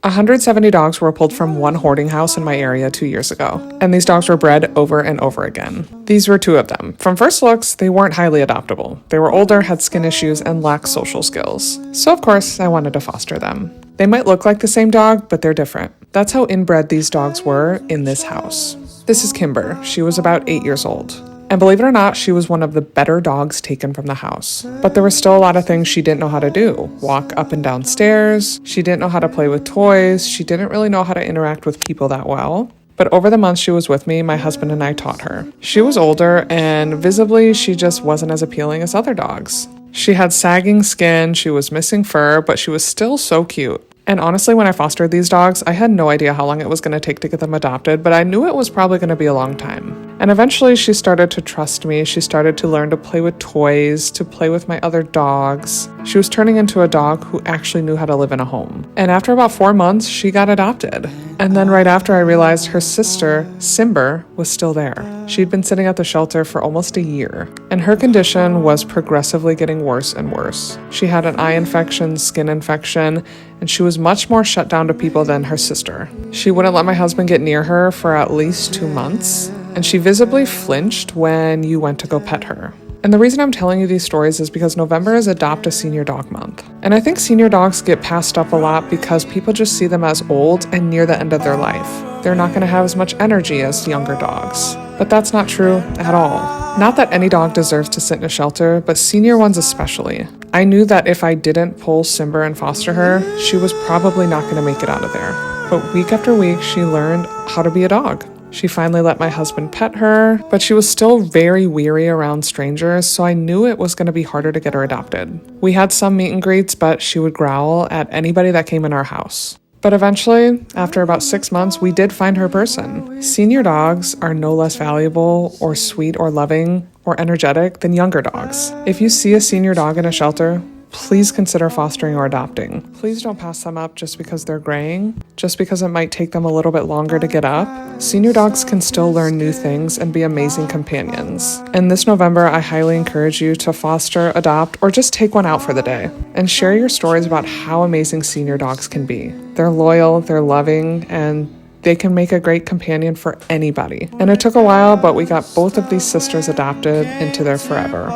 170 dogs were pulled from one hoarding house in my area 2 years ago, and these dogs were bred over and over again. These were two of them. From first looks, they weren't highly adoptable. They were older, had skin issues, and lacked social skills. So of course, I wanted to foster them. They might look like the same dog, but they're different. That's how inbred these dogs were in this house. This is Kimber. She was about 8 years old. And believe it or not, she was one of the better dogs taken from the house. But there were still a lot of things she didn't know how to do. Walk up and down stairs. She didn't know how to play with toys. She didn't really know how to interact with people that well. But over the months she was with me, my husband and I taught her. She was older, and visibly she just wasn't as appealing as other dogs. She had sagging skin, she was missing fur, but she was still so cute. And honestly, when I fostered these dogs, I had no idea how long it was going to take to get them adopted, but I knew it was probably going to be a long time. And eventually she started to trust me. She started to learn to play with toys, to play with my other dogs. She was turning into a dog who actually knew how to live in a home. And after about 4 months, she got adopted. And then right after, I realized her sister, Simber, was still there. She'd been sitting at the shelter for almost a year, and her condition was progressively getting worse and worse. She had an eye infection, skin infection, and she was much more shut down to people than her sister. She wouldn't let my husband get near her for at least 2 months, and she visibly flinched when you went to go pet her. And the reason I'm telling you these stories is because November is Adopt a Senior Dog Month. And I think senior dogs get passed up a lot because people just see them as old and near the end of their life. They're not going to have as much energy as younger dogs. But that's not true at all. Not that any dog deserves to sit in a shelter, but senior ones especially. I knew that if I didn't pull Simber and foster her, she was probably not going to make it out of there. But week after week, she learned how to be a dog. She finally let my husband pet her, but she was still very weary around strangers, so I knew it was going to be harder to get her adopted. We had some meet and greets, but she would growl at anybody that came in our house. But eventually, after about 6 months, we did find her person. Senior dogs are no less valuable or sweet or loving or energetic than younger dogs. If you see a senior dog in a shelter, please consider fostering or adopting. Please don't pass them up just because they're graying, just because it might take them a little bit longer to get up. Senior dogs can still learn new things and be amazing companions. And this November, I highly encourage you to foster, adopt, or just take one out for the day and share your stories about how amazing senior dogs can be. They're loyal, they're loving, and they can make a great companion for anybody. And it took a while, but we got both of these sisters adopted into their forever.